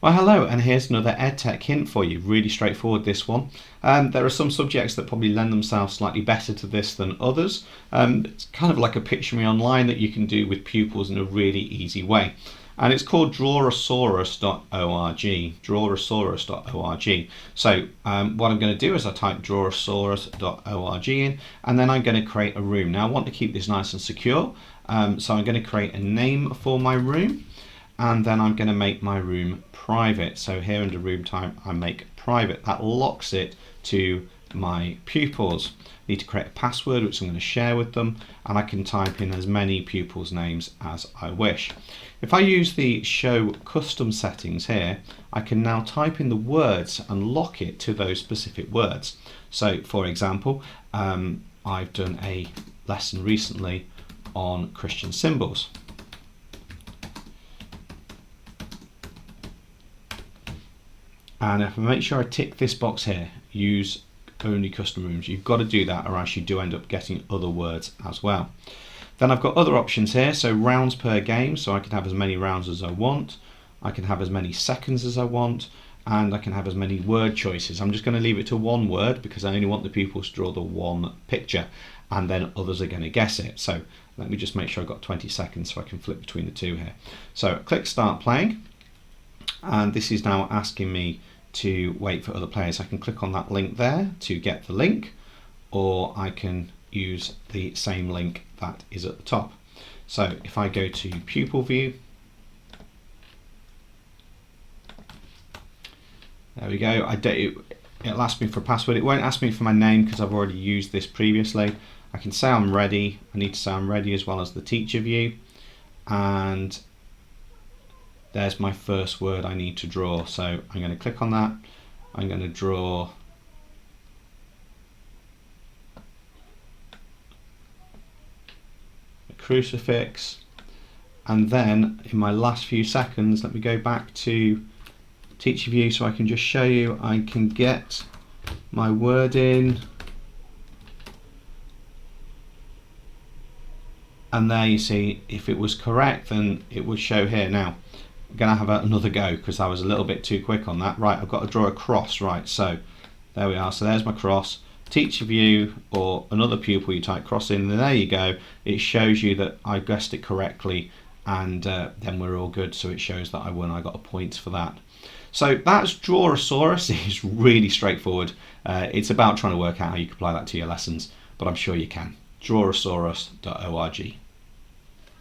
Well, hello, and here's another EdTech hint for you. Really straightforward, this one. There are some subjects that probably lend themselves slightly better to this than others. It's kind of like a Pictionary online that you can do with pupils in a really easy way. And it's called Drawasaurus.org. Drawasaurus.org. So what I'm going to do is I type Drawasaurus.org in, and then I'm going to create a room. Now I want to keep this nice and secure, so I'm going to create a name for my room. And then I'm going to make my room private. So here under room type, I make private. That locks it to my pupils. I need to create a password which I'm going to share with them, and I can type in as many pupils' names as I wish. If I use the show custom settings here, I can now type in the words and lock it to those specific words. So for example, I've done a lesson recently on Christian symbols. And if I make sure I tick this box here, use only custom rooms, you've got to do that or else you do end up getting other words as well. Then I've got other options here, so rounds per game, so I can have as many rounds as I want, I can have as many seconds as I want, and I can have as many word choices. I'm just going to leave it to one word because I only want the pupils to draw the one picture, and then others are going to guess it. So let me just make sure I've got 20 seconds so I can flip between the two here. So click start playing, and this is now asking me to wait for other players. I can click on that link there to get the link, or I can use the same link that is at the top. So if I go to pupil view, there we go. It'll ask me for a password. It won't ask me for my name because I've already used this previously. I can say I'm ready. I need to say I'm ready as well as the teacher view, and there's my first word I need to draw. So I'm going to click on that. I'm going to draw a crucifix, and then in my last few seconds, let me go back to teacher view so I can just show you I can get my word in, and there you see if it was correct then it would show here. Now I'm going to have another go because I was a little bit too quick on that. Right, I've got to draw a cross. Right, so there we are. So there's my cross. Teacher view or another pupil, you type cross in, and there you go. It shows you that I guessed it correctly, and then we're all good. So it shows that I won. I got a point for that. So that's Drawasaurus. It's really straightforward. It's about trying to work out how you can apply that to your lessons, but I'm sure you can. Drawasaurus.org.